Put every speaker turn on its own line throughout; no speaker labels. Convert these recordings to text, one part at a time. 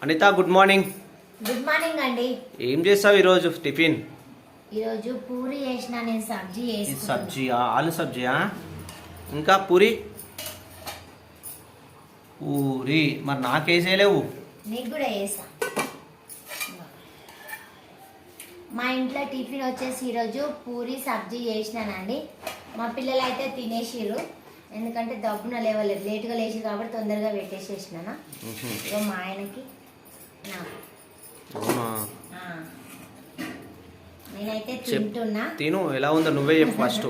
Anitha good morning.
Good morning అండి.
ఏం చేస్తావు ఈరోజు టిఫిన్?
ఈరోజు పూరి చేసిన, నేను సబ్జీ చేసిన.
సబ్జీయా? ఆలు సబ్జీయా? ఇంకా పూరి పూరి మరి నాకేసేలేవు.
నీకు కూడా వేసా. మా ఇంట్లో టిఫిన్ వచ్చేసి ఈరోజు పూరి సబ్జీ చేసినానండి. మా పిల్లలు అయితే తినేసిర్రు, ఎందుకంటే దబ్బున లేవలేదు, లేటుగా లేచి కాబట్టి తొందరగా పెట్టేసేసినా. ఇక మా ఆయనకి నాకు నేనైతే తింటున్నా.
తిను, ఎలా ఉందో నువ్వే చెప్పు ఫస్ట్.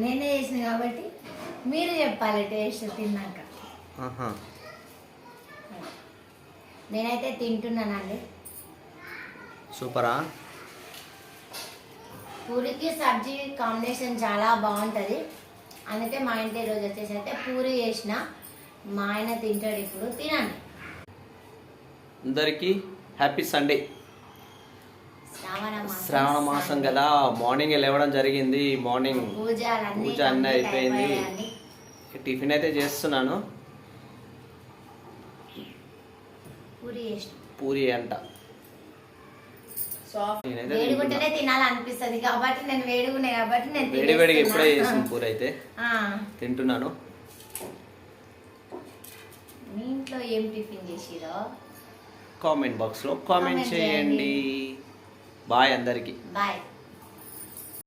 నేనే చేసిన కాబట్టి మీరు చెప్పాలి టేస్ట్ తిన్నాక. నేనైతే తింటున్నానండి.
సూపరా?
పూరికి సబ్జీ కాంబినేషన్ చాలా బాగుంటుంది. అందుకే మా ఇంటి ఈరోజు వచ్చేసి అయితే పూరి చేసిన. మా ఆయన తింటాడు, ఇప్పుడు తినండి.
అందరికీ హ్యాపీ సండే. శ్రావణ మాసం కదా, మార్నింగ్ లేవడం జరిగింది. మార్నింగ్ పూజ అన్నీ అయిపోయింది. టిఫిన్ అయితే చేస్తున్నాను. పూరి అంట
వేడిగుంటేనే తినాలనిపిస్తుంది కాబట్టి నేను వేడిగున్నాయి కాబట్టి నేను
వేడివేడిగా ఎప్పుడే చేసిన పూరి అయితే తింటున్నాను.
మీ ఇంట్లో ఏం టిఫిన్ చేసిరో
కామెంట్ బాక్స్లో కామెంట్ చేయండి. బాయ్ అందరికీ.
బాయ్.